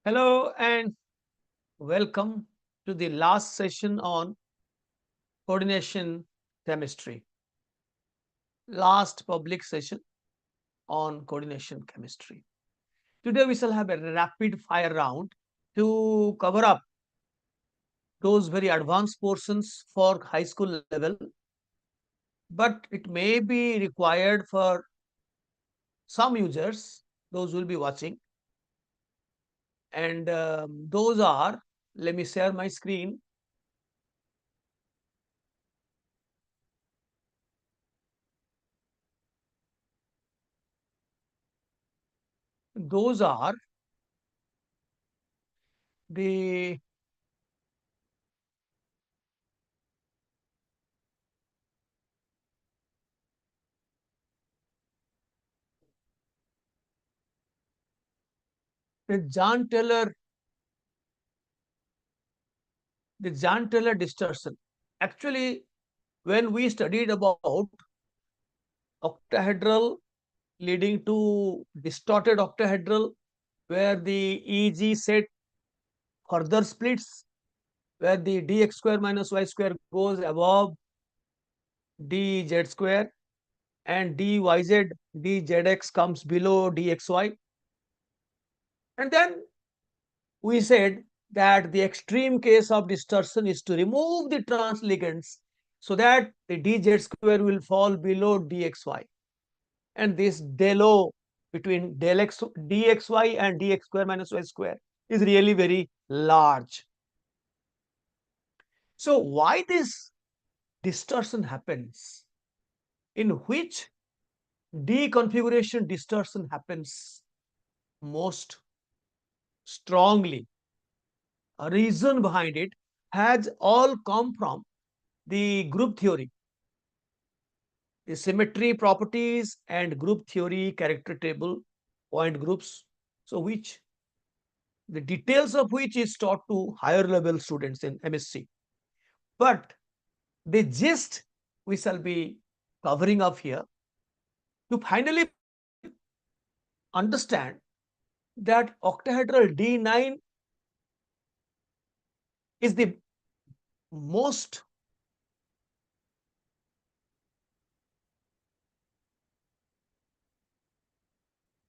Hello and welcome to the last session on coordination chemistry. Last public session on coordination chemistry. Today we shall have a rapid fire round to cover up those very advanced portions for high school level, but it may be required for some users, those will be watching, and those are, let me share my screen. Those are the Jahn-Teller, the Jahn-Teller distortion. Actually, when we studied about octahedral leading to distorted octahedral, where the EG set further splits, where the dx square minus y square goes above dz square and dyz dzx comes below dxy. And then we said that the extreme case of distortion is to remove the transligands so that the dz square will fall below dxy. And this del O between del x dxy and dx square minus y square is really very large. So why this distortion happens? In which deconfiguration distortion happens most strongly? A reason behind it has all come from the group theory, the symmetry properties and group theory character table point groups. So which the details of which is taught to higher level students in MSc. But the gist we shall be covering up here to finally understand that octahedral D9 is the most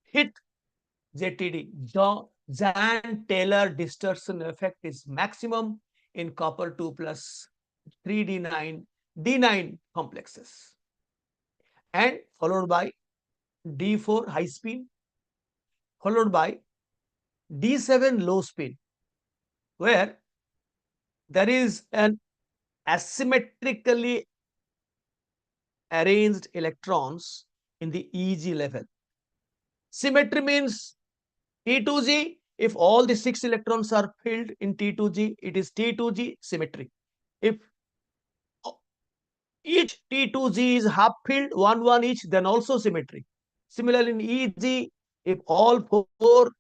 hit JTD. Jahn-Teller distortion effect is maximum in copper 2 plus 3D9 D9 complexes, and followed by D4 high spin, followed by D7 low spin, where there is an asymmetrically arranged electrons in the EG level. Symmetry means T2G, if all the 6 electrons are filled in T2G, it is T2G symmetry. If each T2G is half filled, 1 each, then also symmetry. Similarly, in EG, if all 4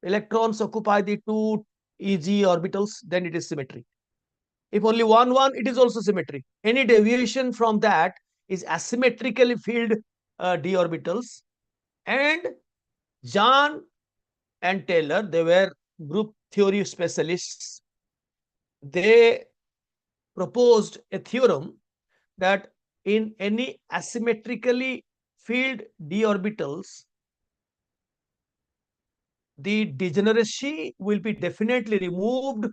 electrons occupy the 2 EG orbitals, then it is symmetry. If only 1, it is also symmetry. Any deviation from that is asymmetrically filled d orbitals. And Jahn and Taylor, they were group theory specialists. They proposed a theorem that in any asymmetrically filled d orbitals, the degeneracy will be definitely removed.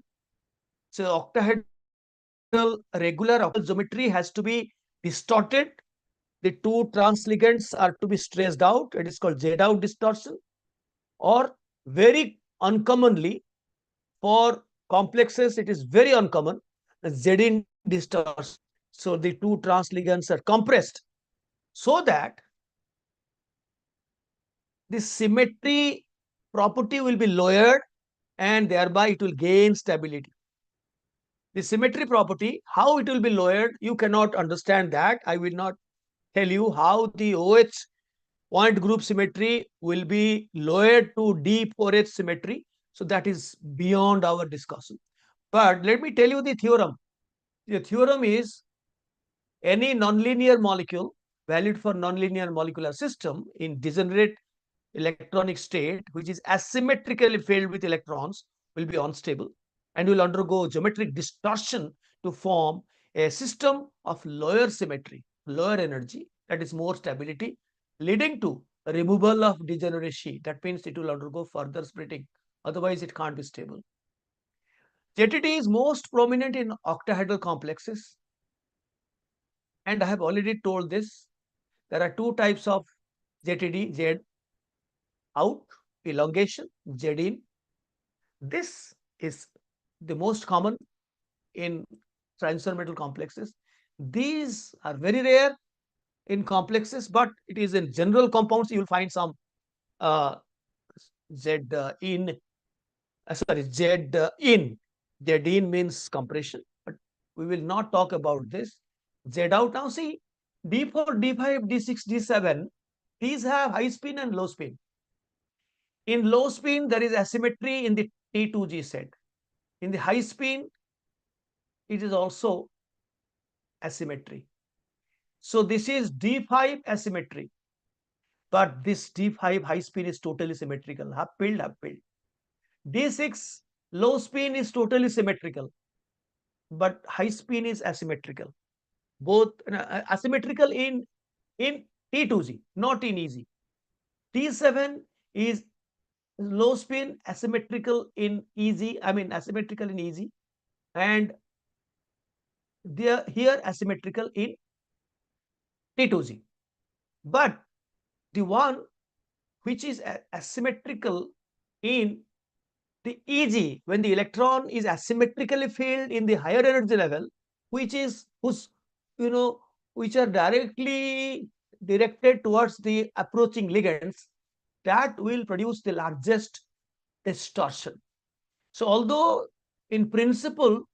So octahedral regular octal geometry has to be distorted. The two transligands are to be stressed out. It is called Z out distortion, or very uncommonly for complexes, it is very uncommon, Z in distortion. So the two transligands are compressed so that the symmetry property will be lowered and thereby it will gain stability. The symmetry property, how it will be lowered, you cannot understand that. I will not tell you how the OH point group symmetry will be lowered to D4H symmetry. So that is beyond our discussion. But let me tell you the theorem. The theorem is any nonlinear molecule valid for nonlinear molecular system in degenerate electronic state, which is asymmetrically filled with electrons, will be unstable and will undergo geometric distortion to form a system of lower symmetry, lower energy, that is more stability, leading to removal of degeneracy. That means it will undergo further splitting. Otherwise, it can't be stable. ZTD is most prominent in octahedral complexes. And I have already told this. There are two types of ZTD, Z out, elongation, Z in. This is the most common in transfer metal complexes. These are very rare in complexes, but it is in general compounds. You will find some uh, Z in, sorry, Z in. Z in means compression, but we will not talk about this. Z out. Now see, D4, D5, D6, D7, these have high spin and low spin. In low spin, there is asymmetry in the T2G set. In the high spin, it is also asymmetry. So this is D5 asymmetry, but this D5 high spin is totally symmetrical, half filled, half filled. D6 low spin is totally symmetrical, but high spin is asymmetrical. Both asymmetrical in T2G, not in EG. T7 is low spin asymmetrical in EG, I mean asymmetrical in EG, and here asymmetrical in T2G. But the one which is asymmetrical in the EG, when the electron is asymmetrically filled in the higher energy level, which are directly directed towards the approaching ligands, that will produce the largest distortion. So although in principle,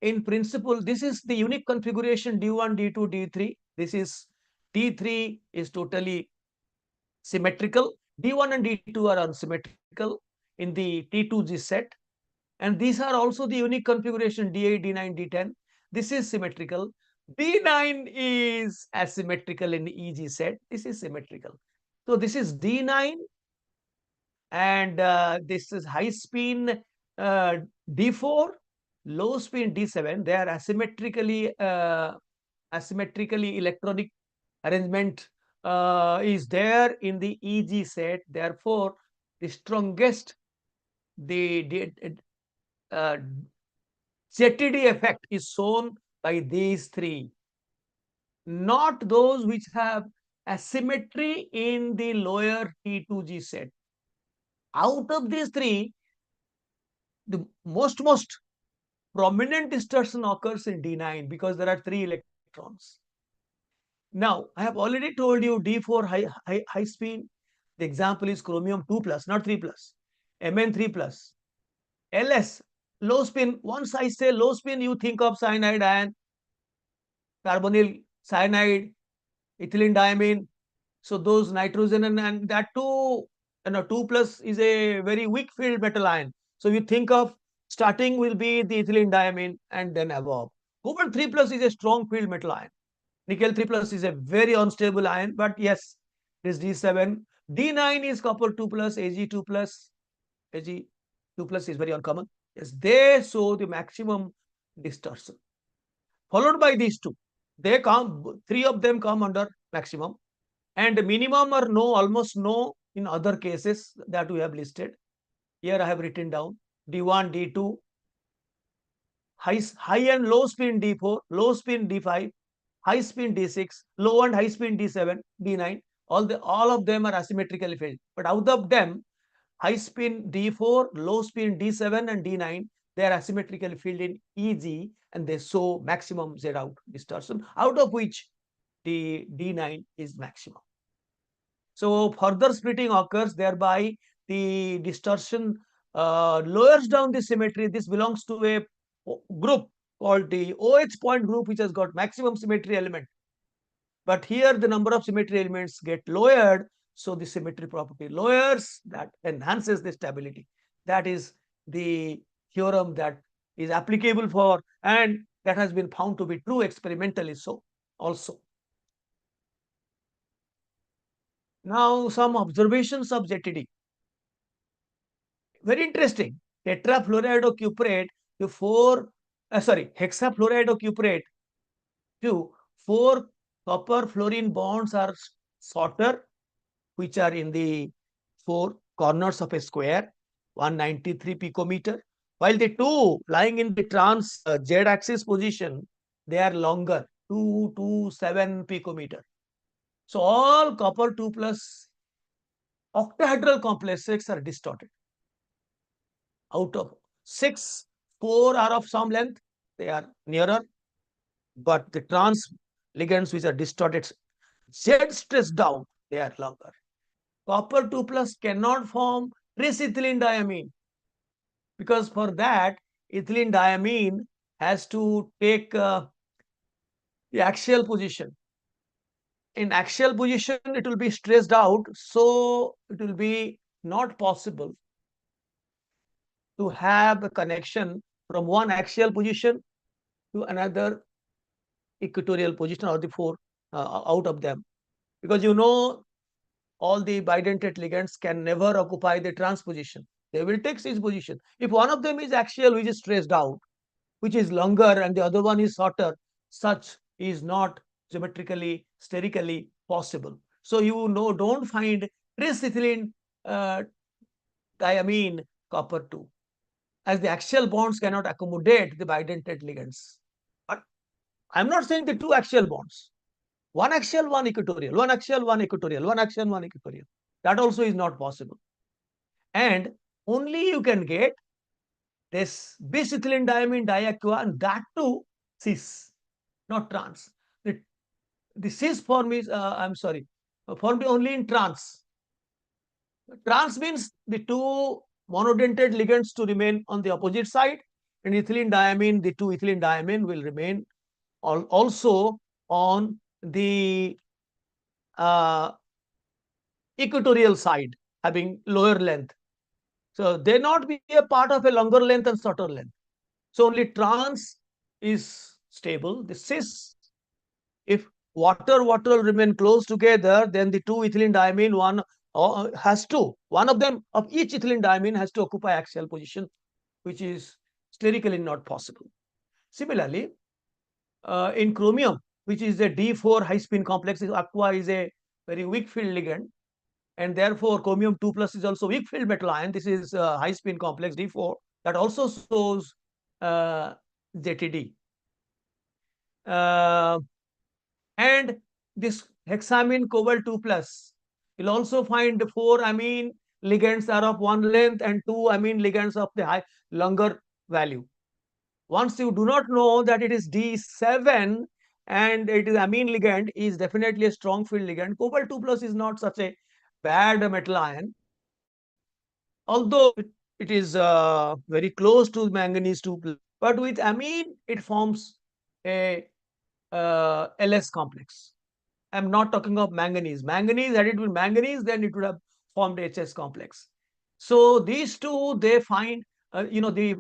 this is the unique configuration D1, D2, D3. This is D3 is totally symmetrical. D1 and D2 are unsymmetrical in the T2G set. And these are also the unique configuration D8, D9, D10. This is symmetrical. D9 is asymmetrical in the EG set. This is symmetrical. So this is D9 and this is high spin D4, low spin D7. They are asymmetrically electronic arrangement is there in the EG set. Therefore, the strongest ZTD effect is shown by these three, not those which have asymmetry in the lower T2G set. Out of these three, the most prominent distortion occurs in D9 because there are 3 electrons. Now, I have already told you D4 high spin. The example is chromium 2 plus, not 3 plus, Mn 3 plus. LS, low spin. Once I say low spin, you think of cyanide ion, carbonyl cyanide, ethylene diamine. So those nitrogen and that too, 2 plus is a very weak filled metal ion. So you think of starting will be the ethylene diamine and then above. Cobalt 3 plus is a strong filled metal ion. Nickel 3 plus is a very unstable ion, but yes, this D7. D9 is copper 2 plus, Ag2 plus. Ag2 plus is very uncommon. Yes, they show the maximum distortion. Followed by these two. They come, 3 of them come under maximum. And minimum or no, almost no in other cases that we have listed. Here I have written down D1, D2, high and low spin D4, low spin D5, high spin D6, low and high spin D7, D9. All of them are asymmetrically filled. But out of them, high spin D4, low spin D7 and D9, they are asymmetrically filled in EG and they show maximum Z out distortion, out of which the D9 is maximum. So further splitting occurs, thereby the distortion lowers down the symmetry. This belongs to a group called the OH point group, which has got maximum symmetry element. But here the number of symmetry elements get lowered, so the symmetry property lowers, that enhances the stability. That is the theorem that is applicable for, and that has been found to be true experimentally so also. Now some observations of ZTD. Very interesting. Tetrafluoridocuprate to hexafluoridocuprate to 4 copper fluorine bonds are shorter, which are in the 4 corners of a square, 193 picometer, while the 2 lying in the trans z-axis position, they are longer, 227 picometer. So all copper 2 plus octahedral complexes are distorted. Out of 6, 4 are of some length, they are nearer, but the trans ligands which are distorted, Z stressed down, they are longer. Copper 2 plus cannot form trisethylene diamine, because for that ethylene diamine has to take the axial position. In axial position, it will be stressed out, so it will be not possible to have a connection from one axial position to another equatorial position, or the 4 out of them, because all the bidentate ligands can never occupy the trans position. They will take each position. If one of them is axial, which is stressed out, which is longer, and the other one is shorter, such is not geometrically, sterically possible. So don't find trisethylene diamine copper 2, as the axial bonds cannot accommodate the bidentate ligands. But I'm not saying the 2 axial bonds. One axial, one equatorial, one axial, one equatorial, one axial, one equatorial. That also is not possible. And only you can get this bisethylene diamine diaqua, and that too cis, not trans. The cis form is, formed only in trans. Trans means the 2 monodentate ligands to remain on the opposite side, and ethylene diamine, the 2 ethylene diamine will remain also on the equatorial side, having lower length. So they not be a part of a longer length and shorter length. So only trans is stable. The cis, if water will remain close together, then the 2 ethylene diamine one of them of each ethylene diamine has to occupy axial position, which is sterically not possible. Similarly, in chromium, which is a D4 high spin complex, aqua is a very weak field ligand, and therefore chromium 2 plus is also weak field metal ion. This is high spin complex D4 that also shows ZTD. And this hexamine cobalt 2 plus, you'll also find 4 amine ligands are of one length and 2 amine ligands of the longer value. Once you do not know that it is D7 and it is amine ligand, is definitely a strong field ligand. Cobalt 2 plus is not such a bad metal ion, although it is very close to manganese 2 plus. But with amine, it forms a LS complex. I'm not talking of manganese. Manganese, had it been manganese, then it would have formed HS complex. So these two, they find, the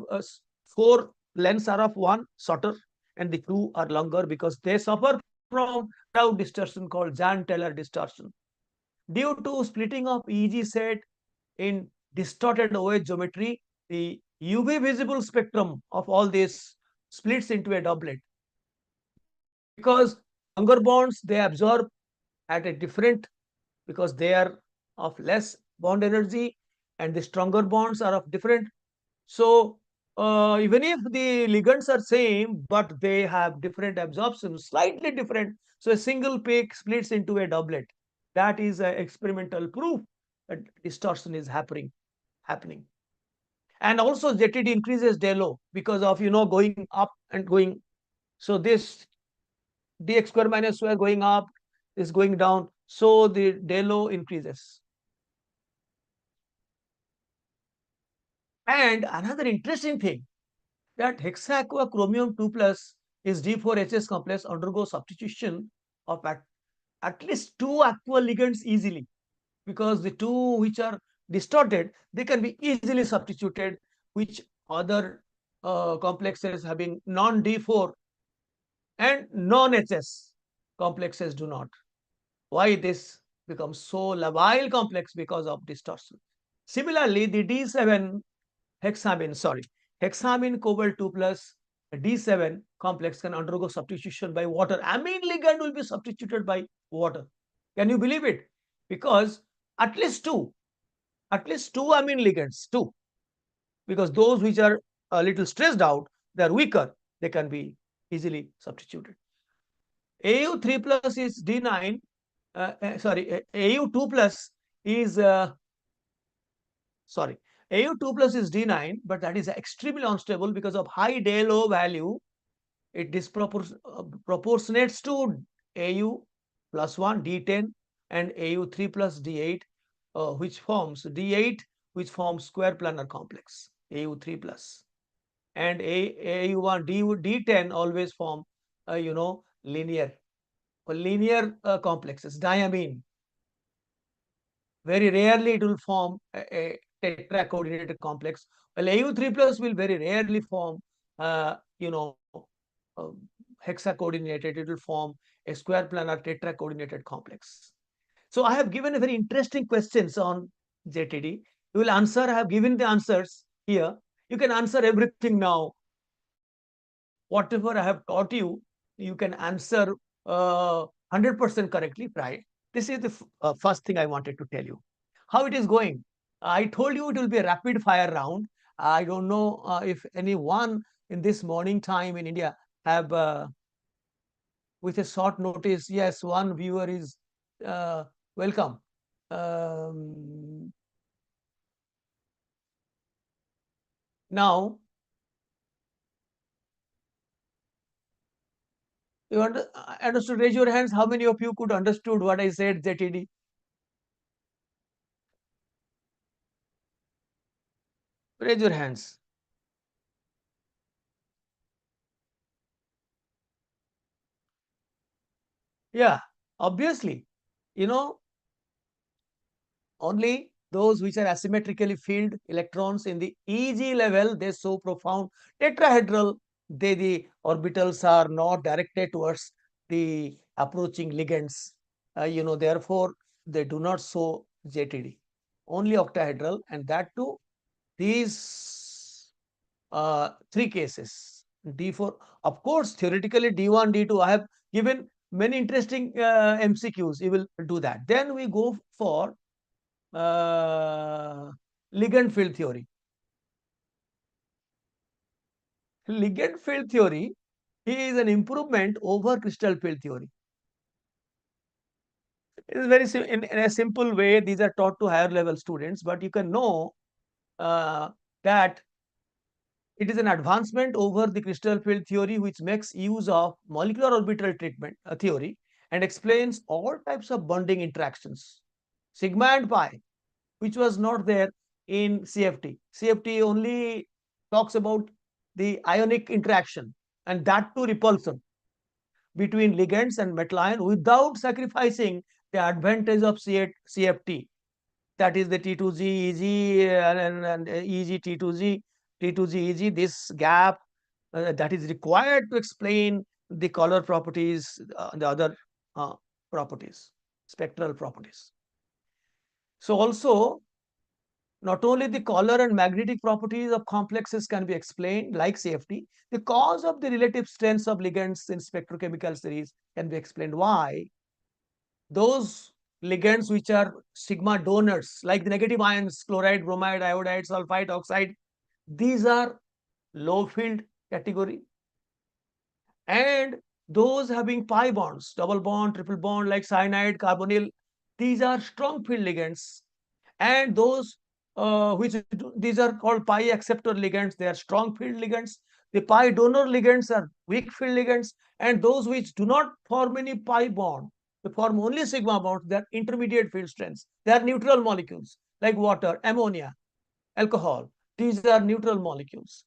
4 lengths are of one shorter and the 2 are longer, because they suffer from crowd distortion called Jahn-Teller distortion. Due to splitting of EG set in distorted OH geometry, the UV visible spectrum of all this splits into a doublet. Because longer bonds, they absorb at a different, because they are of less bond energy, and the stronger bonds are of different. So even if the ligands are same, but they have different absorption, slightly different. So a single peak splits into a doublet. That is an experimental proof that distortion is happening. And also ZTD increases del O because of going up and going. So this dx square minus square going up is going down. So the del O increases. And another interesting thing, that hexaqua chromium 2 plus is D4HS complex undergoes substitution of at least 2 aqua ligands easily, because the 2 which are distorted, they can be easily substituted, which other complexes having non-D4 and non-HS complexes do not. Why this? becomes so labile complex because of distortion. Similarly, the D7 hexamine cobalt 2 plus D7 complex can undergo substitution by water. Amine ligand will be substituted by water. Can you believe it? Because at least two amine ligands, two, because those which are a little stressed out, they are weaker, they can be easily substituted. AU3 plus is D9, AU2 plus is sorry, AU2 plus is D9, but that is extremely unstable because of high del O value. It proportionates to AU plus 1 D10 and AU3 plus D8, which forms D8, which forms square planar complex AU3 plus, and AU1 D10 always form linear complexes, diamine. Very rarely it will form a tetra-coordinated complex. Well, AU3 plus will very rarely form, uh, you know, uh, hexa-coordinated. It will form a square planar tetra-coordinated complex. So I have given a very interesting questions on JTD. You will answer. I have given the answers here. You can answer everything now. Whatever I have taught you can answer 100% correctly. Right? This is the first thing I wanted to tell you. How it is going? I told you it will be a rapid fire round. I don't know if anyone in this morning time in India have with a short notice. Yes, one viewer is welcome. Um, Now, you understood? Raise your hands. How many of you could understood what I said, ZTD? Raise your hands. Yeah, obviously. You know, only those which are asymmetrically filled electrons in the EG level, they show profound tetrahedral. The orbitals are not directed towards the approaching ligands. Therefore, they do not show JTD. Only octahedral, and that too, these three cases. D4, of course, theoretically D1, D2. I have given many interesting MCQs. You will do that. Then we go for uh, ligand field theory. Ligand field theory is an improvement over crystal field theory. It is very in a simple way. These are taught to higher level students, but you can know that it is an advancement over the crystal field theory, which makes use of molecular orbital treatment theory and explains all types of bonding interactions, sigma and pi, which was not there in CFT. CFT only talks about the ionic interaction, and that too repulsion between ligands and metal ion without sacrificing the advantage of CFT. That is the T2G, EG, and EG, T2G, T2G, EG, this gap that is required to explain the color properties, the other properties, spectral properties. So also, not only the color and magnetic properties of complexes can be explained like CFT, the cause of the relative strengths of ligands in spectrochemical series can be explained. Why? Those ligands which are sigma donors, like the negative ions, chloride, bromide, iodide, sulfide, oxide, these are low field category. And those having pi bonds, double bond, triple bond, like cyanide, carbonyl, these are strong field ligands. And those these are called pi acceptor ligands, they are strong field ligands. The pi donor ligands are weak field ligands, and those which do not form any pi bond, they form only sigma bonds, they are intermediate field strengths. They are neutral molecules like water, ammonia, alcohol. These are neutral molecules.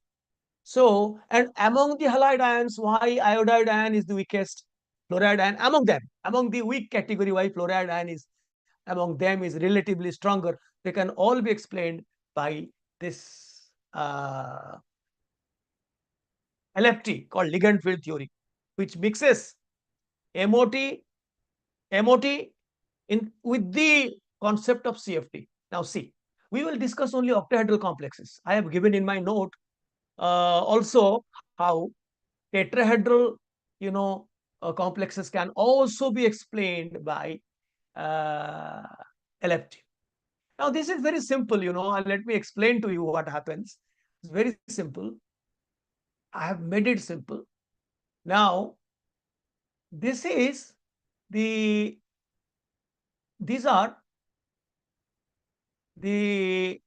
So, and among the halide ions, why iodide ion is the weakest? Fluoride ion among the weak category, why fluoride ion is among them is relatively stronger. They can all be explained by this LFT called ligand field theory, which mixes MOT, MOT in with the concept of CFT. Now see, we will discuss only octahedral complexes. I have given in my note also how tetrahedral, complexes can also be explained by uh, LFT. Now this is very simple, let me explain to you what happens. It's very simple. I have made it simple. Now this is the these are the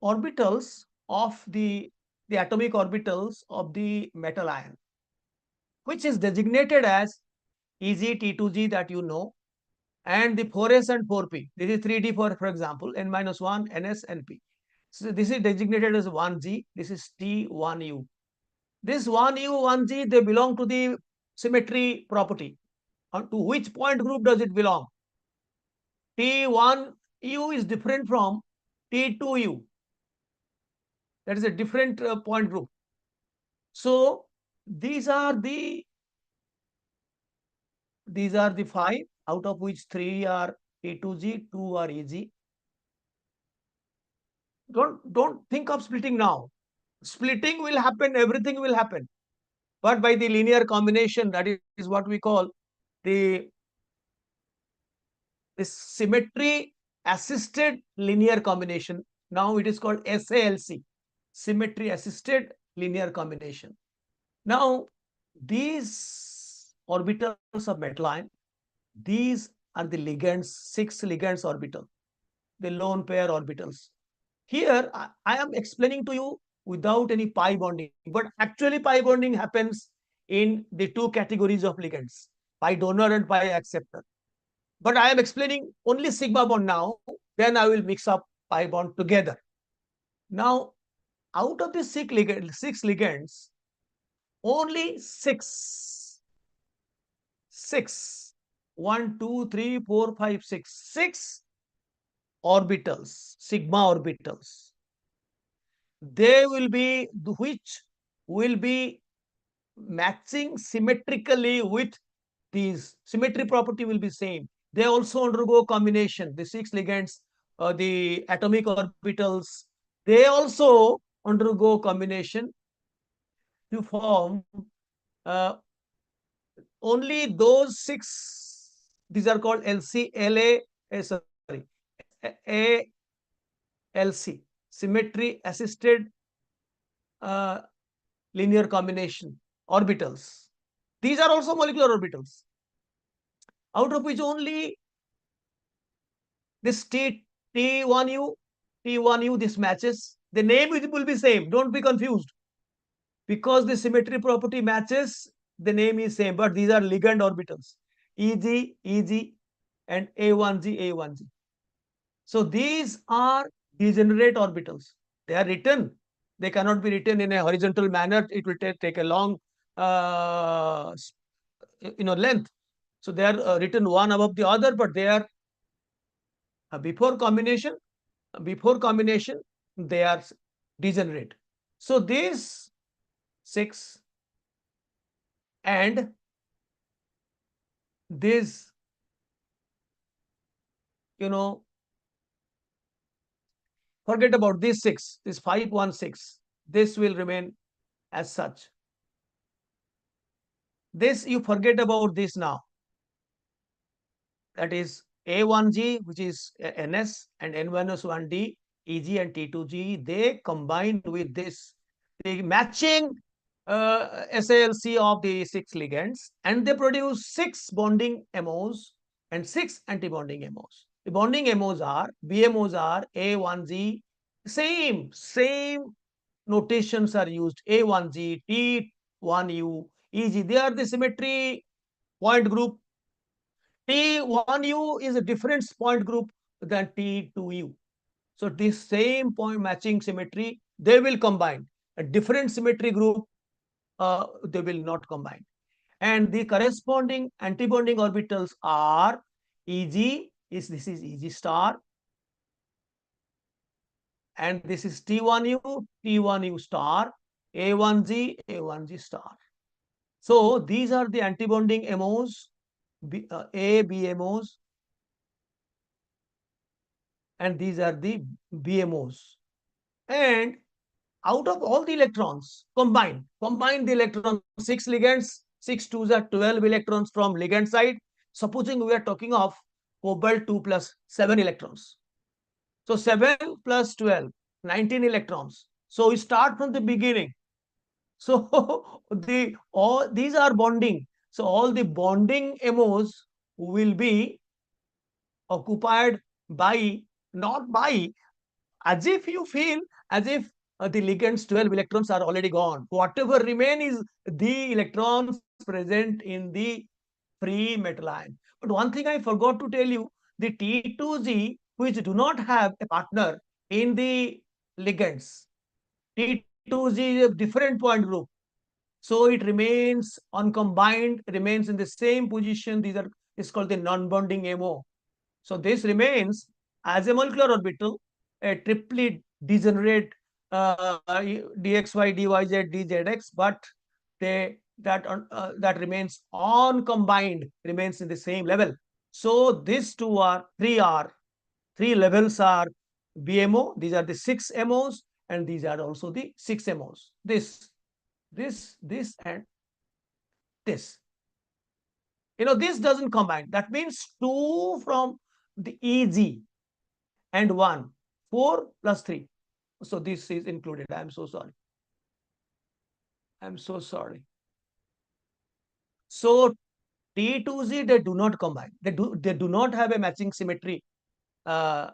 orbitals of the atomic orbitals of the metal ion, which is designated as EG, T2G, that you know, and the 4s and 4p. This is 3d for example, n minus 1, ns, np. So this is designated as 1g. This is T1u. This 1u, 1g, they belong to the symmetry property. To which point group does it belong? T1u is different from T2u. That is a different point group. So these are the five, out of which three are T2G, two are EG. Don't think of splitting now. Splitting will happen, everything will happen, but by the linear combination, that is what we call the symmetry assisted linear combination. Now it is called SALC, symmetry assisted linear combination. Now these orbitals of metal ion, these are the ligands, 6 ligands orbital, the lone pair orbitals. Here I am explaining to you without any pi bonding, but actually pi bonding happens in the two categories of ligands, pi donor and pi acceptor. But I am explaining only sigma bond now, then I will mix up pi bond together. Now, out of the six ligands, only six, 1, 2, 3, 4, 5, 6 orbitals, sigma orbitals, they will be, which will be matching symmetrically with these. Symmetry property will be same. They also undergo combination. The 6 ligands, the atomic orbitals, they also undergo combination to form uh, only those 6. These are called LC, LA, sorry, ALC, symmetry assisted uh, linear combination orbitals. These are also molecular orbitals, out of which only this T1U, T1U, this matches. The name will be same. Don't be confused. Because the symmetry property matches, the name is same. But these are ligand orbitals. EG, EG, and A1G, A1G. So these are degenerate orbitals. They are written. They cannot be written in a horizontal manner. It will take a long length. So they are written one above the other, but they are before combination they are degenerate. So these 6 and this, forget about this 6, this 516, this will remain as such. This, you forget about this now. That is A1G, which is NS, and N-1D, EG and T2G, they combine with this, the matching SALC of the 6 ligands, and they produce 6 bonding MOs and 6 anti-bonding MOs. The bonding MOs are, BMOs are A1G, same notations are used, A1G, T1U, EG. They are the symmetry point group. T1U is a different point group than T2U. So this same point matching symmetry, they will combine. A different symmetry group, they will not combine. And the corresponding antibonding orbitals are EG, this is EG star, and this is T1U, T1U star, A1G star. So these are the antibonding MOs, A, B MOs, and these are the BMOs. And out of all the electrons, combine the electrons, 6 ligands, 6 twos are 12 electrons from ligand side. Supposing we are talking of cobalt 2 plus 7 electrons. So 7 plus 12, 19 electrons. So we start from the beginning. So all these are bonding. So all the bonding MOs will be occupied by, not by, as if you feel as if the ligand's 12 electrons are already gone. Whatever remain is the electrons present in the free metal ion. But one thing I forgot to tell you, the T2Z, which do not have a partner in the ligands, T2Z is a different point group. So it remains uncombined, remains in the same position. These are, it's called the non-bonding MO. So this remains as a molecular orbital, a triply degenerate dxy, dyz, dzx, but that remains uncombined, remains in the same level. So these three levels are BMO. These are the 6 MOs, and these are also the 6 MOs. This, and this. This doesn't combine. That means 2 from the EG and 1, 4 plus 3. So this is included. I'm so sorry. I'm so sorry. So T2Z, they do not combine. They do not have a matching symmetry uh,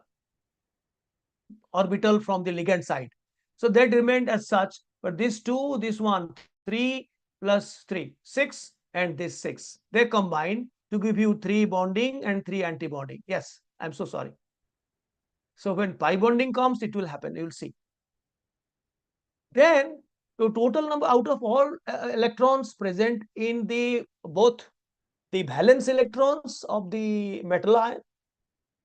orbital from the ligand side. So that remained as such. But this 2, this 1, 3 plus 3, 6, and this 6. They combine to give you 3 bonding and 3 anti-bonding. Yes, I'm so sorry. So when pi bonding comes, it will happen. You will see. Then the total number out of all electrons present in the both the valence electrons of the metal ion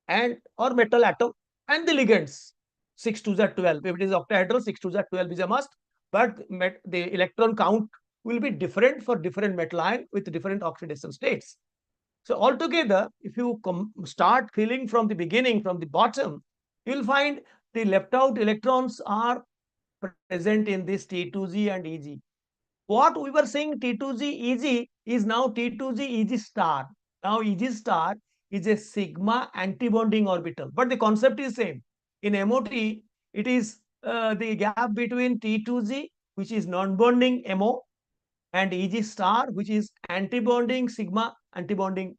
and or metal atom and the ligands, 6 2s are 12. If it is octahedral, 6 2s are 12 is a must. But the electron count will be different for different metal ion with different oxidation states. So altogether, if you start filling from the beginning, from the bottom, you will find the left out electrons are present in this T2Z and EG. What we were saying T2Z EG is now T2Z EG star. Now EG star is a sigma antibonding orbital, but the concept is same. In MOT, it is the gap between T2Z, which is non-bonding MO, and EG star, which is antibonding sigma antibonding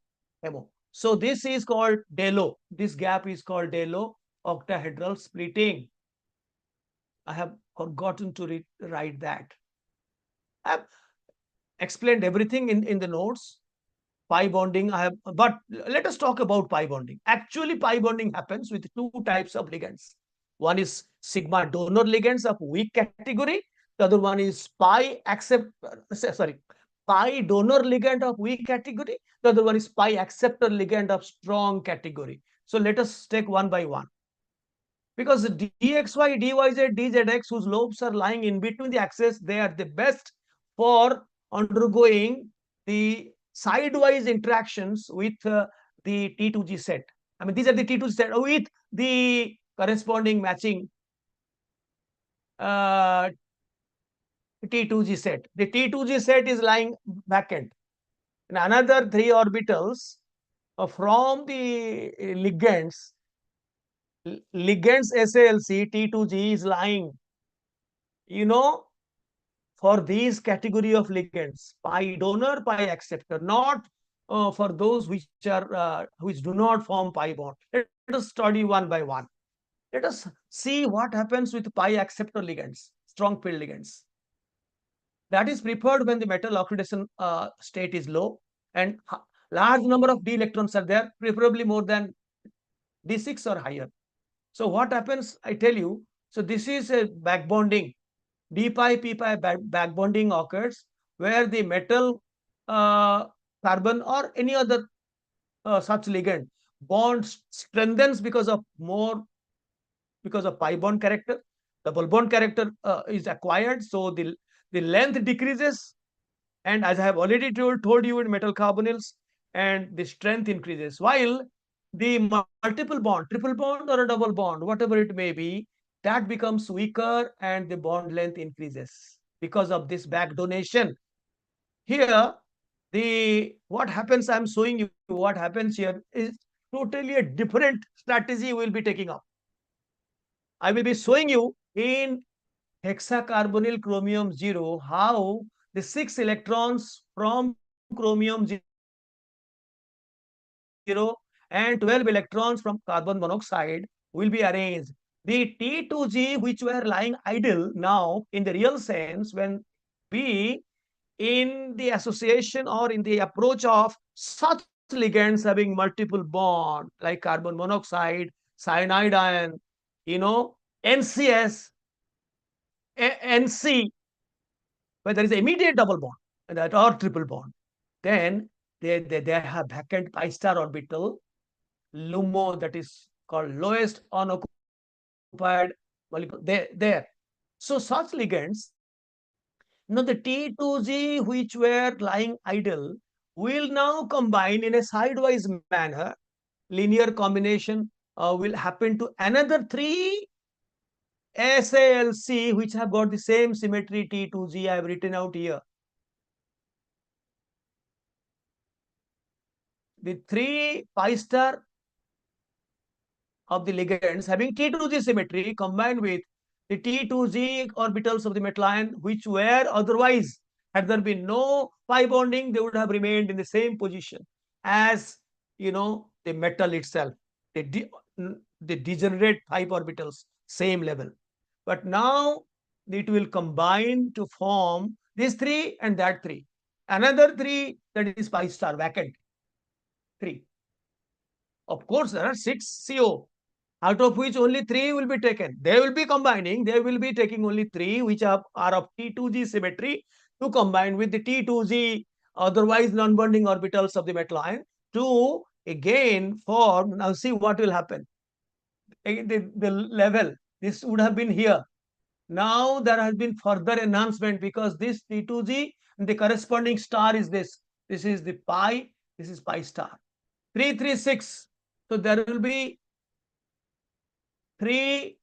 MO. So this is called DELO. This gap is called DELO, octahedral splitting. I have forgotten to write that. I have explained everything in the notes. Pi bonding, but let us talk about pi bonding. Actually, pi bonding happens with 2 types of ligands. One is sigma donor ligands of weak category. The other one is pi donor ligand of weak category. The other one is pi acceptor ligand of strong category. So let us take one by one. Because the dxy, dyz, dzx, whose lobes are lying in between the axes, they are the best for undergoing the sidewise interactions with the T2G set. I mean, these are the T2G set with the corresponding matching T2G set. The T2G set is lying vacant. And another 3 orbitals from the ligands SALC T2G is lying, for these category of ligands, pi donor, pi acceptor, not for those which do not form pi bond. Let us study one by one. Let us see what happens with pi acceptor ligands, strong field ligands. That is preferred when the metal oxidation state is low and large number of d electrons are there, preferably more than d6 or higher. So what happens, I tell you. So this is a back bonding. D pi p pi back bonding occurs where the metal carbon or any other such ligand bond strengthens because of more because of pi bond character. Double bond character is acquired, so the length decreases, and as I have already told you in metal carbonyls, and the strength increases. While the multiple bond, triple bond or a double bond, whatever it may be, that becomes weaker and the bond length increases because of this back donation. Here, the what happens, I'm showing you what happens here is totally a different strategy we will be taking up. I will be showing you in hexacarbonyl chromium 0 how the 6 electrons from chromium 0 and 12 electrons from carbon monoxide will be arranged. The T2G, which were lying idle now in the real sense, when we in the association or in the approach of such ligands having multiple bond like carbon monoxide, cyanide ion, NCS, NC, where there is immediate double bond that or triple bond, then they have vacant pi star orbital, LUMO, that is called lowest unoccupied molecule there. So such ligands, the T2G which were lying idle will now combine in a sidewise manner. Linear combination will happen to another three SALC which have got the same symmetry T2G. I have written out here. The three pi star of the ligands having T2G symmetry combined with the T2G orbitals of the metal ion, which were otherwise, had there been no pi bonding, they would have remained in the same position as the metal itself, the degenerate pi orbitals, same level. But now it will combine to form these three and that three. Another three, that is pi star vacant. Three. Of course, there are 6 CO, out of which only 3 will be taken. They will be combining, they will be taking only 3 which are of T2G symmetry to combine with the T2G otherwise non-bonding orbitals of the metal ion to again form. Now see what will happen. The level, this would have been here. Now there has been further enhancement because this T2G and the corresponding star is this. This is the pi, this is pi star. 3, 3, 6. So there will be 3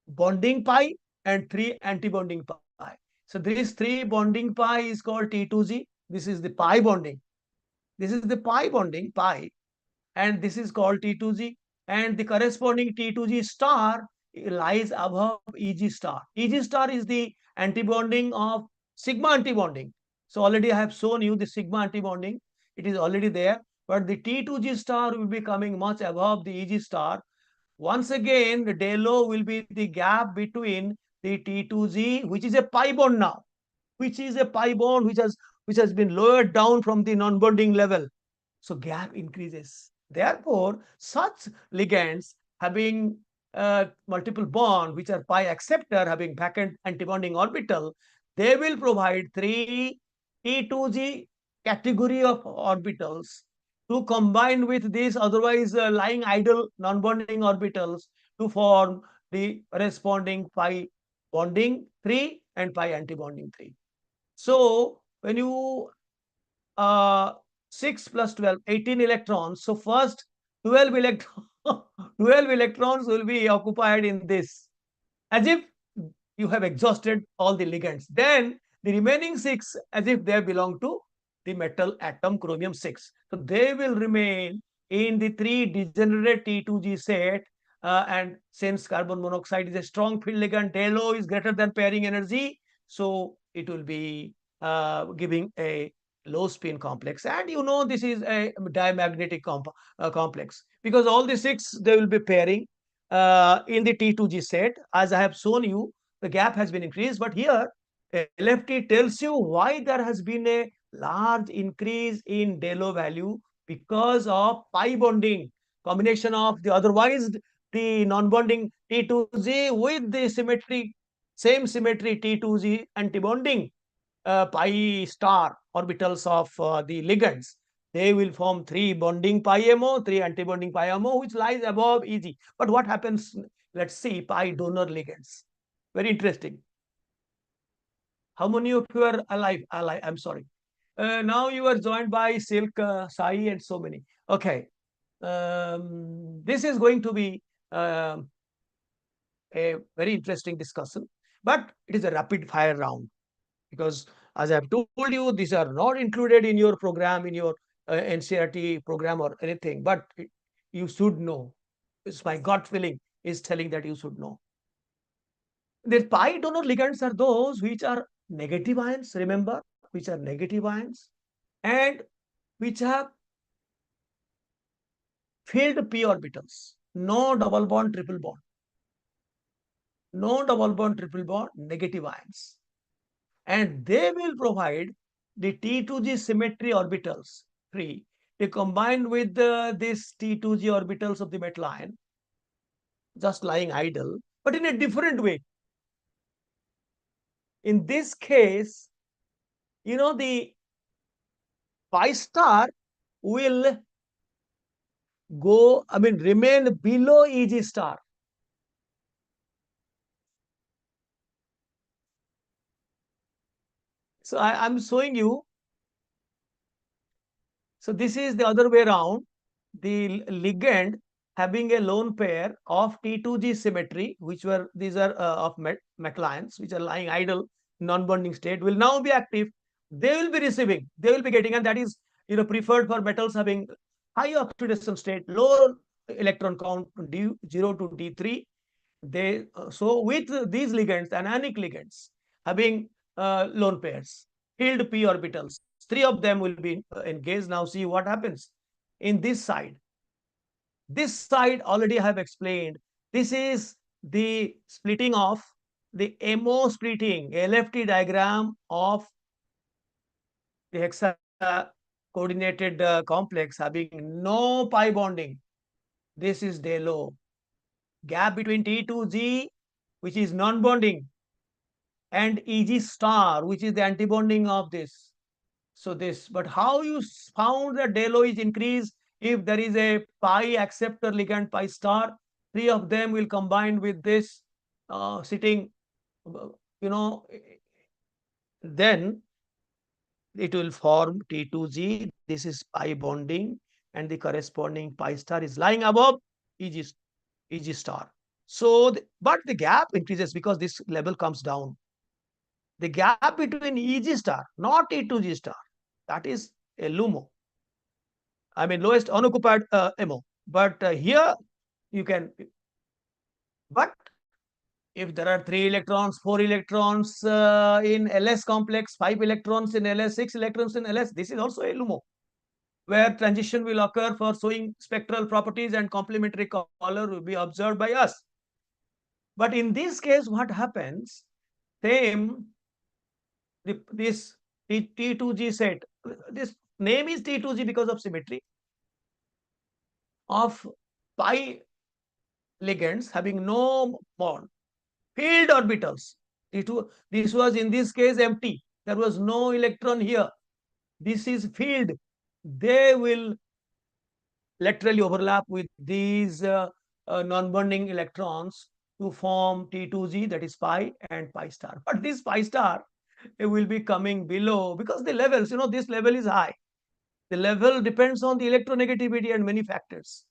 bonding pi and 3 anti-bonding pi. So this 3 bonding pi is called T2G. This is the pi bonding. This is the pi bonding pi, and this is called T2G. And the corresponding T2G star lies above EG star. EG star is the antibonding of sigma antibonding. So already I have shown you the sigma antibonding. It is already there. But the T2G star will be coming much above the EG star. Once again, the del O will be the gap between the T2G, which is a pi bond now, which is a pi bond which has been lowered down from the non-bonding level. So gap increases. Therefore, such ligands having multiple bond, which are pi acceptor having vacant antibonding orbital, they will provide 3 T2G category of orbitals to combine with these otherwise lying idle non-bonding orbitals to form the corresponding pi bonding 3 and pi antibonding 3. So when you 6 plus 12, 18 electrons. So first 12 12 electrons will be occupied in this, as if you have exhausted all the ligands. Then the remaining 6 as if they belong to the metal atom chromium 6. So they will remain in the 3 degenerate T2G set. And since carbon monoxide is a strong field ligand, del O is greater than pairing energy. So it will be giving a low spin complex. And this is a diamagnetic complex because all the 6 they will be pairing in the T2G set. As I have shown you, the gap has been increased. But here LFT tells you why there has been a large increase in del O value because of pi bonding, combination of the otherwise the non-bonding T2G with the same symmetry T2G antibonding pi star orbitals of the ligands. they will form 3 bonding pi MO, 3 antibonding pi MO, which lies above EG. But what happens? Let's see pi donor ligands. Very interesting. How many of you are alive? Alive. I'm sorry. Now you are joined by Silk, Sai, and so many. Okay. This is going to be a very interesting discussion, but it is a rapid fire round because, as I have told you, these are not included in your program, in your NCRT program or anything, but you should know. It's my gut feeling is telling that you should know. The pi donor ligands are those which are negative ions, remember, which are negative ions and which have filled p orbitals, no double bond, triple bond, no double bond, triple bond, negative ions. And they will provide the T2G symmetry orbitals free. They combine with this T2G orbitals of the metal ion, just lying idle, but in a different way. In this case, the pi star will remain below EG star. So I'm showing you. So this is the other way around. The ligand having a lone pair of T2G symmetry, which were these are of metal ions, which are lying idle, non-bonding state, will now be active. They will be receiving, they will be getting, and that is preferred for metals having high oxidation state, low electron count, D0 to D3. So with these ligands, anionic ligands, having lone pairs, filled p orbitals, 3 of them will be engaged. Now see what happens in this side. This side already I have explained. This is the splitting of the MO splitting, LFT diagram of the hexa coordinated complex having no pi bonding. This is day low. Gap between T2G, which is non-bonding, and EG star, which is the antibonding of this. So this, but how you found that day low is increased if there is a pi acceptor ligand pi star, 3 of them will combine with this sitting, then it will form T2G. This is pi bonding, and the corresponding pi star is lying above EG star. So, but the gap increases because this level comes down. The gap between EG star, not E2G star, that is a LUMO. Lowest unoccupied MO. But here you can, but if there are 3 electrons, 4 electrons in LS complex, 5 electrons in LS, 6 electrons in LS, this is also a LUMO, where transition will occur for showing spectral properties and complementary color will be observed by us. But in this case, what happens? Same, this T2G set, this name is T2G because of symmetry of pi ligands having no bond, filled orbitals. This was in this case empty. There was no electron here. This is filled. They will laterally overlap with these non-bonding electrons to form T2G, that is pi and pi star. But this pi star, it will be coming below because the levels, this level is high. The level depends on the electronegativity and many factors.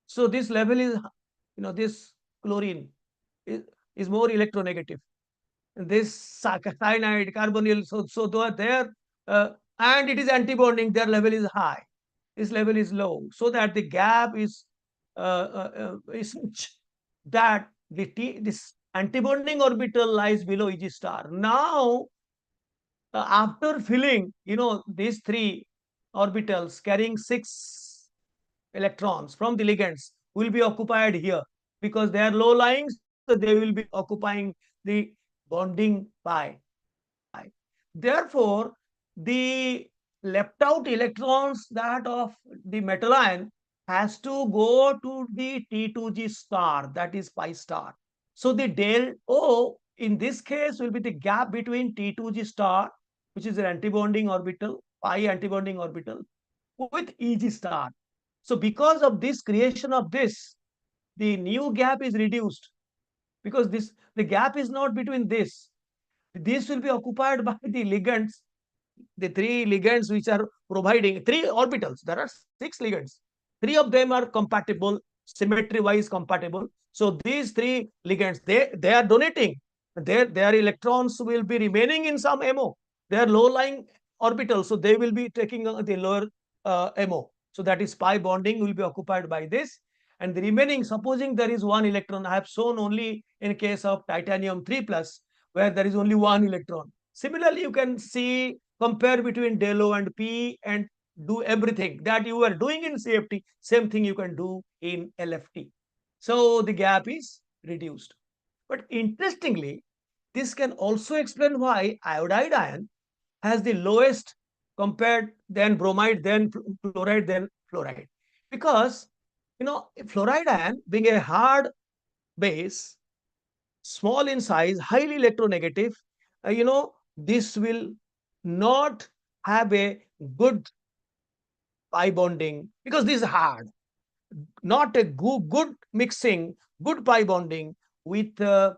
So this level is, this chlorine is more electronegative. This cyanide, carbonyl, so there, and it is antibonding, their level is high. This level is low, so that the gap is that this antibonding orbital lies below EG star. Now, after filling, these 3 orbitals carrying 6 electrons from the ligands will be occupied here because they are low lying, so they will be occupying the bonding pi. Therefore, the left out electrons that of the metal ion has to go to the T2G star, that is pi star. So the del O in this case will be the gap between T2G star, which is an antibonding orbital, pi antibonding orbital, with EG star. So because of this creation of this, the new gap is reduced, because this the gap is not between this. This will be occupied by the ligands, the three ligands which are providing three orbitals. There are six ligands. Three of them are compatible, symmetry wise compatible. So these three ligands, they are donating. Their electrons will be remaining in some MO. They are low lying orbitals, so they will be taking the lower MO. So that is pi bonding will be occupied by this. And the remaining, supposing there is one electron, I have shown only in case of titanium 3 plus, where there is only one electron. Similarly, you can see, compare between del O and P and do everything that you are doing in CFT. Same thing you can do in LFT. So the gap is reduced. But interestingly, this can also explain why iodide ion has the lowest compared then bromide, then fluoride, then fluoride. Because, fluoride ion being a hard base, small in size, highly electronegative, this will not have a good pi bonding, because this is hard, not a good mixing, good pi bonding with the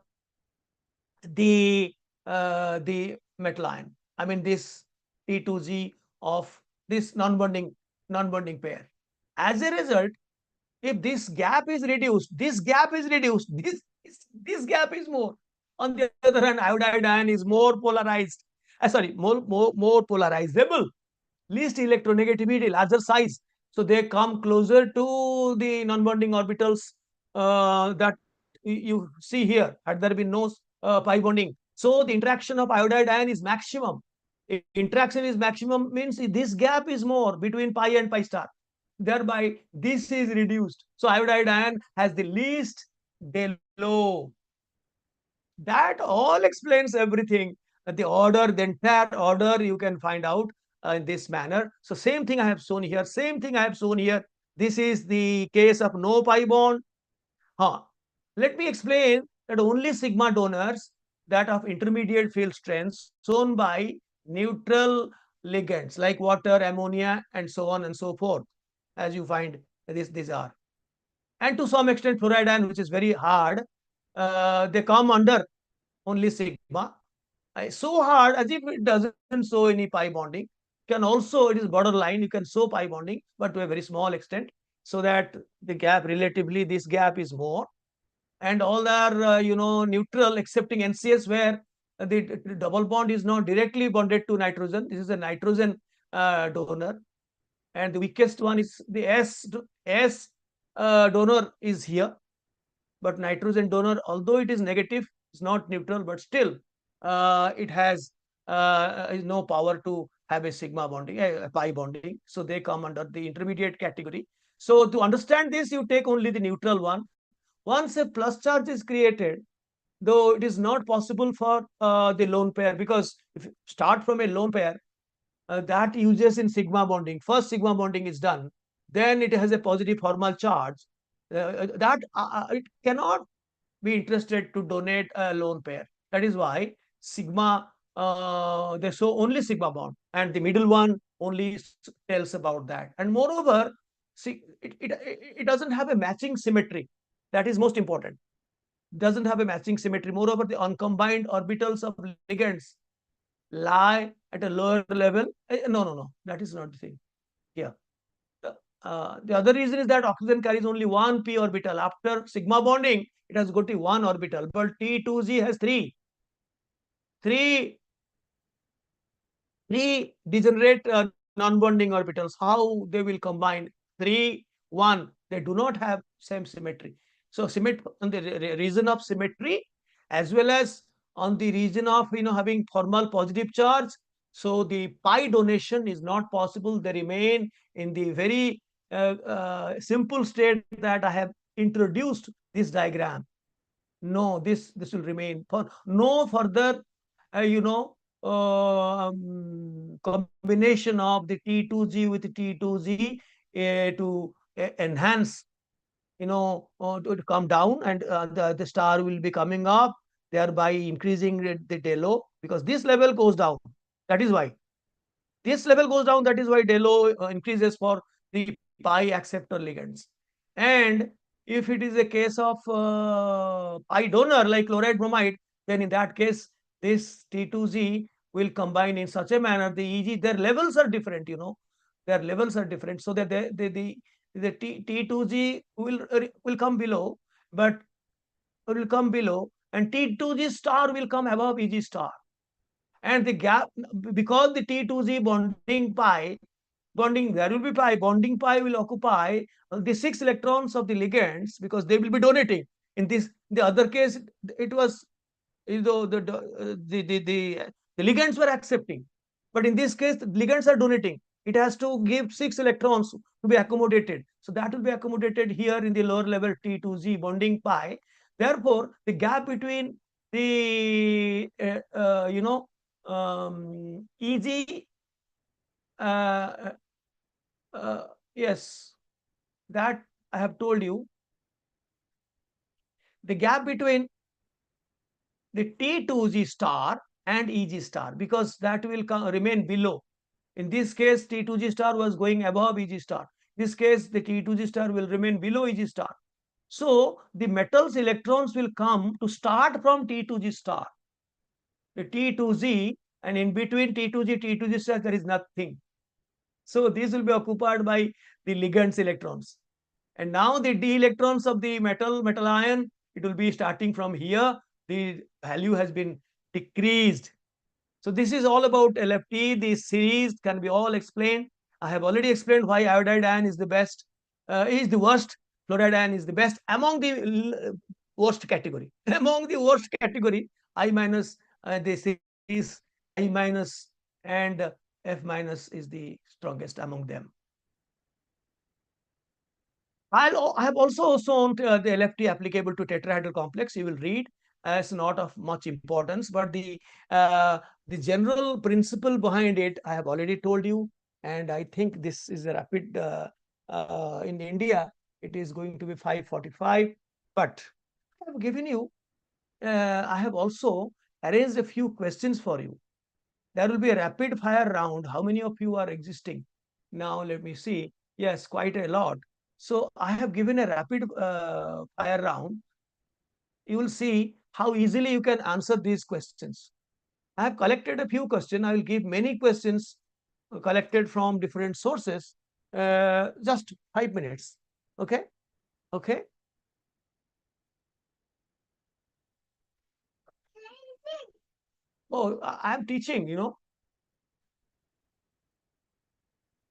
metal ion. I mean this T2G of this non-bonding pair. As a result, if this gap is reduced, this gap is more. On the other hand, iodide ion is more polarized. Sorry, more polarizable, least electronegativity, larger size. So they come closer to the non-bonding orbitals that you see here. Had there been no pi bonding, so the interaction of iodide ion is maximum. If interaction is maximum means this gap is more between pi and pi star. Thereby, this is reduced. So iodide ion has the least del O. That all explains everything. The order, the entire order you can find out in this manner. So same thing I have shown here. Same thing I have shown here. This is the case of no pi bond. Huh. Let me explain that only sigma donors, that of intermediate field strengths shown by neutral ligands like water, ammonia, and so on and so forth, as you find these are. And to some extent fluoride ion, which is very hard, they come under only sigma. So hard as if it doesn't show any pi bonding. Can also, it is borderline, you can show pi bonding, but to a very small extent, so that the gap relatively, this gap is more. And all are neutral, excepting NCS, where the double bond is not directly bonded to nitrogen. This is a nitrogen donor, and the weakest one is the S donor is here. But nitrogen donor, although it is negative, it's not neutral, but still it has no power to have a sigma bonding, a pi bonding. So they come under the intermediate category. So to understand this, you take only the neutral one. Once a plus charge is created, though it is not possible for the lone pair, because if you start from a lone pair, that uses in sigma bonding. First sigma bonding is done, then it has a positive formal charge. That it cannot be interested to donate a lone pair. That is why sigma, they show only sigma bond, and the middle one only tells about that. And moreover, see, it doesn't have a matching symmetry. That is most important. Doesn't have a matching symmetry. Moreover, the uncombined orbitals of ligands lie at a lower level. No, that is not the thing. Yeah. The other reason is that oxygen carries only one p orbital. After sigma bonding, it has got one orbital, but T2Z has three degenerate non-bonding orbitals. How they will combine? 3, 1. They do not have same symmetry. So on the region of symmetry, as well as on the region of having formal positive charge. So the pi donation is not possible. They remain in the very simple state that I have introduced this diagram. No, this will remain for no further combination of the T2G with T2Z to enhance, to come down, and the star will be coming up, thereby increasing the del O, because this level goes down. That is why. This level goes down. That is why del O increases for the pi acceptor ligands. And if it is a case of pi donor like chloride bromide, then in that case, this T2Z will combine in such a manner. The EG, their levels are different, their levels are different. So that the T2G will come below, but will come below, and T2G star will come above EG star. And the gap, because the T2Z bonding, there will be pi, bonding pi will occupy the 6 electrons of the ligands, because they will be donating. In the other case, it was, the ligands were accepting, but in this case the ligands are donating. It has to give 6 electrons to be accommodated, so that will be accommodated here in the lower level T2Z bonding pi. Therefore the gap between the EG, uh, yes, that I have told you, the gap between the T2G star and EG star, because that will remain below. In this case, T2G star was going above EG star. In this case, the T2G star will remain below EG star. So the metal's electrons will come to start from T2G star, the T2Z, and in between T2G, T2G star, there is nothing. So these will be occupied by the ligand's electrons. And now the d electrons of the metal ion, it will be starting from here. The value has been decreased. So this is all about LFT. The series can be all explained. I have already explained why iodide ion is the best, is the worst. Fluoride ion is the best among the worst category. Among the worst category, I minus, the series I minus and F minus is the strongest among them. I have also shown the LFT applicable to tetrahedral complex. You will read. It's not of much importance, but the general principle behind it I have already told you, and I think this is a rapid. In India, it is going to be 5:45. But I have given you. I have also arranged a few questions for you. There will be a rapid fire round. How many of you are existing? Now let me see. Yes, quite a lot. So I have given a rapid fire round. You will see how easily you can answer these questions. I have collected a few questions. I will give many questions collected from different sources. Just 5 minutes. Okay. Okay. Oh, I am teaching,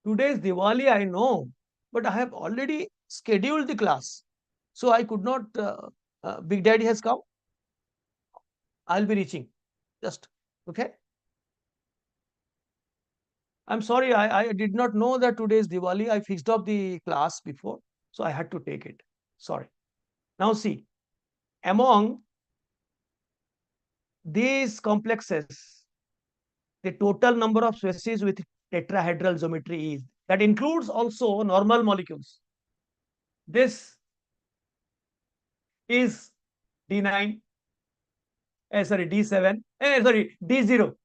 Today is Diwali, I know, but I have already scheduled the class. So I could not. Big Daddy has come. I'll be reaching. Just okay. I'm sorry, I did not know that today is Diwali. I fixed up the class before, so I had to take it. Sorry. Now see, among these complexes, the total number of species with tetrahedral geometry is, that includes also normal molecules. This is D9, sorry, D7, sorry, D0.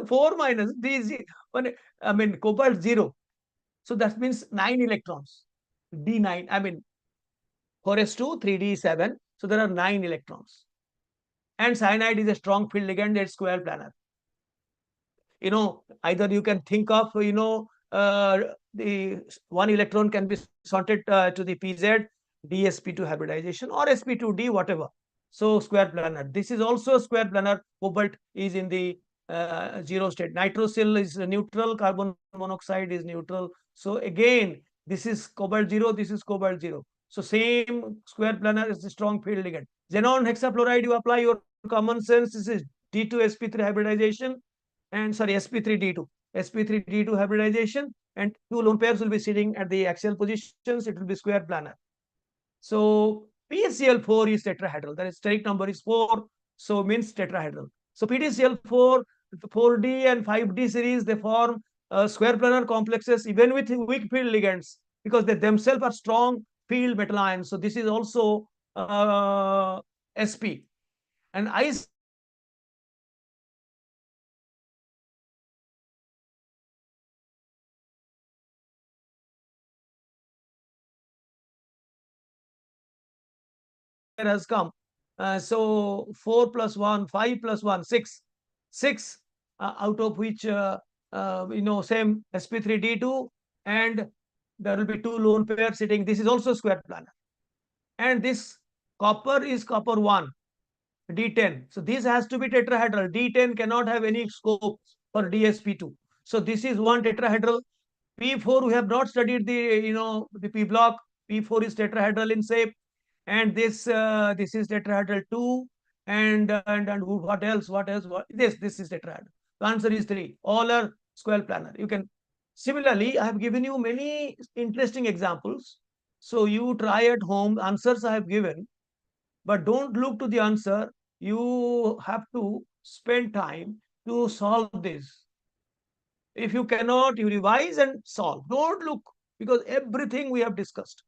4 minus D0, I mean, cobalt 0. So that means 9 electrons. D9, I mean, 4s2, 3d7. So there are 9 electrons. And cyanide is a strong field ligand, it's square planar. Either you can think of, the one electron can be sorted to the PZ, DsP2 hybridization, or sp2d, whatever. So square planar. This is also square planar. Cobalt is in the 0 state. Nitrosyl is neutral. Carbon monoxide is neutral. So again, this is cobalt 0. This is cobalt 0. So same square planar is the strong field ligand. Xenon hexafluoride, you apply your common sense. This is D2sp3 hybridization, and sorry, sp3d2. sp3d2 hybridization, and two lone pairs will be sitting at the axial positions. It will be square planar. So PCl4 is tetrahedral. That is steric number is 4. So means tetrahedral. So PDCl4, 4D and 5D series, they form square planar complexes even with weak field ligands, because they themselves are strong field metal ions. So this is also sp. And I has come. So 4 plus 1, 5 plus 1, 6. 6 out of which, same sp3d2, and there will be two lone pairs sitting. This is also square planar. And this copper is copper 1, D10. So this has to be tetrahedral. D10 cannot have any scope for DsP2. So this is one tetrahedral. P4, we have not studied the P block. P4 is tetrahedral in shape, and this is tetrahedral 2, and what else? What else? This is tetrahedral. The answer is 3. All are square planar. You can similarly. I have given you many interesting examples. So you try at home. Answers I have given, but don't look to the answer. You have to spend time to solve this. If you cannot, you revise and solve. Don't look, because everything we have discussed.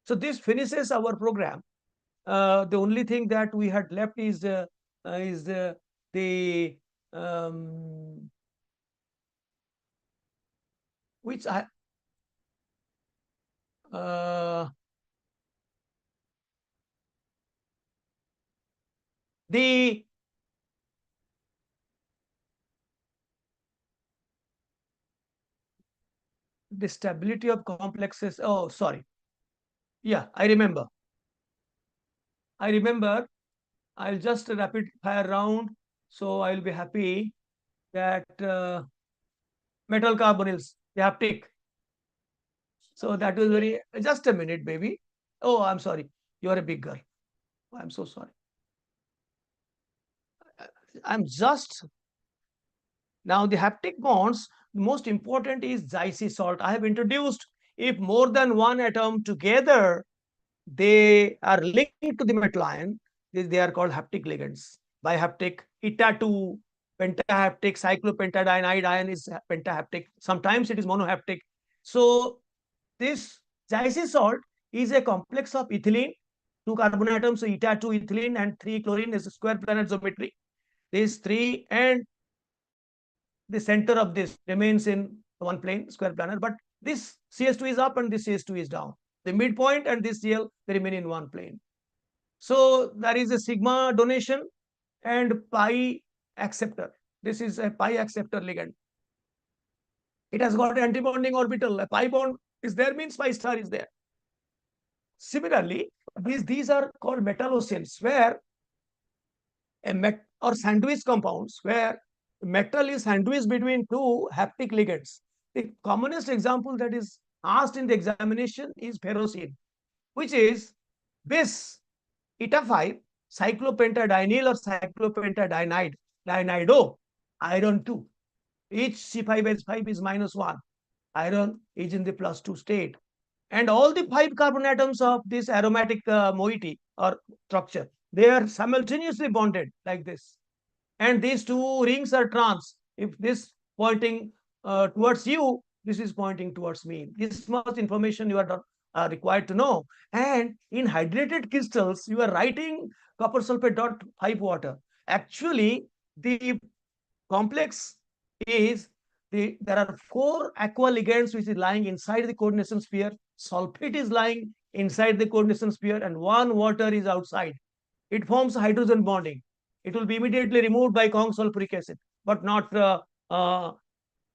So this finishes our program. The only thing that we had left is the which I the stability of complexes. Oh, sorry. Yeah, I remember. I'll just rapid fire round, so I'll be happy that metal carbonyls, the haptic. So that was very. Just a minute, baby. Oh, I'm sorry. You are a big girl. I'm so sorry. I'm just now the haptic bonds. Most important is XII salt. I have introduced, if more than one atom together they are linked to the metal ion, they are called haptic ligands. Bihaptic, eta2, pentahaptic, cyclopentadienide ion is pentahaptic. Sometimes it is monohaptic. So this XII salt is a complex of ethylene, two carbon atoms, so eta2 ethylene and 3 chlorine is a square planar geometry. These three, and the center of this remains in one plane, square planar, but this CS2 is up and this CS2 is down. The midpoint and this Cl, they remain in one plane. So there is a sigma donation and pi acceptor. This is a pi acceptor ligand. It has got an antibonding orbital. A pi bond is there, means pi star is there. Similarly, these are called metallocins, where or sandwich compounds, where metal is sandwiched between two haptic ligands. The commonest example that is asked in the examination is ferrocene, which is this eta5 cyclopentadienyl or cyclopentadienide, dianido, iron 2. Each C5H5 is -1. Iron is in the +2 state. And all the 5 carbon atoms of this aromatic moiety or structure, they are simultaneously bonded like this. And these two rings are trans. If this pointing towards you, this is pointing towards me. This much information you are required to know. And in hydrated crystals, you are writing copper sulfate dot 5 water. Actually, the complex is there are 4 aqua ligands which is lying inside the coordination sphere. Sulfate is lying inside the coordination sphere, and 1 water is outside. It forms hydrogen bonding. It will be immediately removed by Kong sulfuric acid, but not.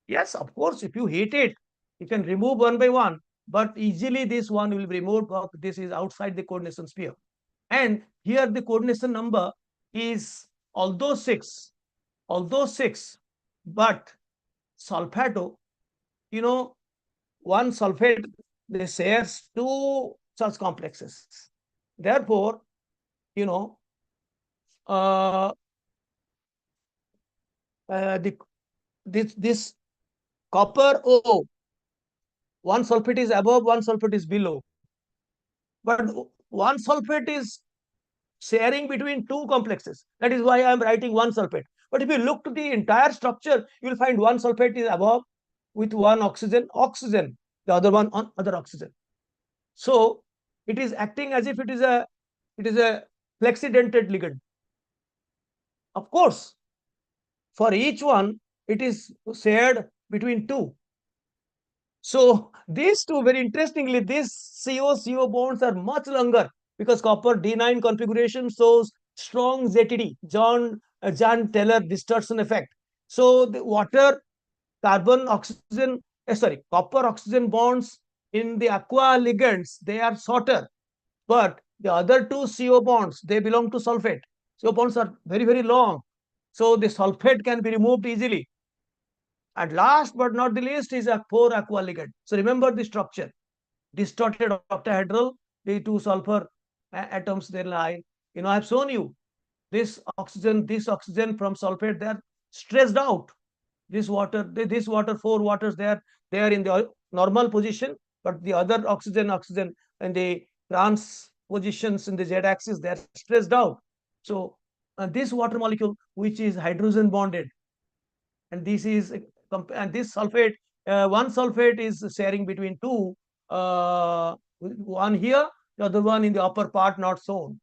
Yes, of course, if you heat it, you can remove one by one, but easily this one will be removed. This is outside the coordination sphere. And here the coordination number is although 6, but sulfato, one sulfate, they shares 2 such complexes. Therefore, this copper O, one sulfate is above, one sulfate is below. But one sulfate is sharing between 2 complexes. That is why I am writing one sulfate. But if you look to the entire structure, you will find one sulfate is above with one oxygen, the other one on other oxygen. So it is acting as if it is a flexidentate ligand. Of course, for each one, it is shared between 2. So these two, very interestingly, these CO-CO bonds are much longer because copper D9 configuration shows strong ZTD, Jahn-Teller distortion effect. So the water, carbon, oxygen, sorry, copper oxygen bonds in the aqua ligands, they are shorter, but the other two CO bonds, they belong to sulfate. CO bonds are very, very long. So the sulfate can be removed easily. And last but not the least is a 4 aqua ligand. So remember the structure. Distorted octahedral, the two sulfur atoms they lie. I have shown you this oxygen from sulfate, they are stressed out. This water, four waters, they are in the normal position, but the other oxygen and the trans positions in the z-axis, they are stressed out. So this water molecule, which is hydrogen bonded, and this sulfate, one sulfate is sharing between two, one here, the other one in the upper part not shown.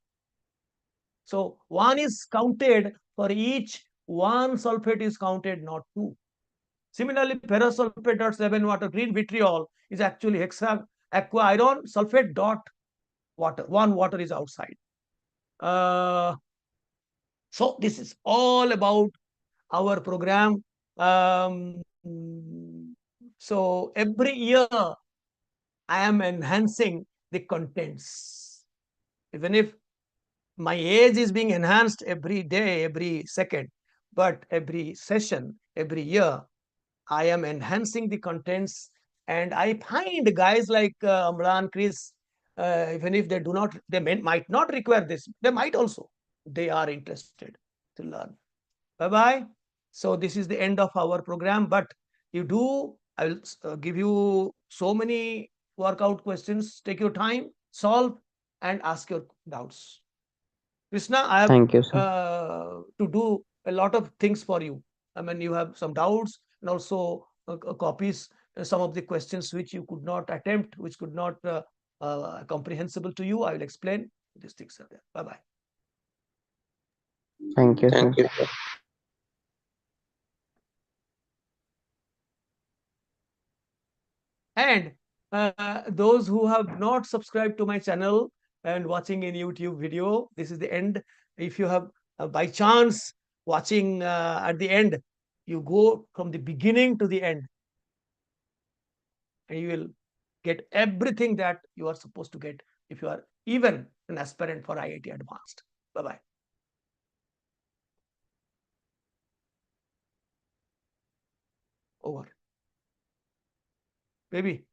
So one is counted for each, one sulfate is counted, not two. Similarly, ferrous sulfate dot 7 water, green vitriol is actually aqua iron sulfate dot water. One water is outside. So this is all about our program. So every year I am enhancing the contents. Even if my age is being enhanced every day, every second, but every session, every year, I am enhancing the contents. And I find guys like Amran, Chris, even if they do not, might not require this, they might also, they are interested to learn. Bye-bye. So this is the end of our program, but I will give you so many workout questions. Take your time, solve, and ask your doubts. Krishna, I have Thank you, sir. to do a lot of things for you. I mean, you have some doubts and also copies some of the questions which you could not attempt, which could not comprehensible to you. I will explain. These things are there. Bye bye. Thank you, Thank sir. you. And those who have not subscribed to my channel and watching in YouTube video, this is the end. If you have by chance watching at the end, you go from the beginning to the end, and you will get everything that you are supposed to get if you are even an aspirant for IIT Advanced. Bye bye. Over. Baby.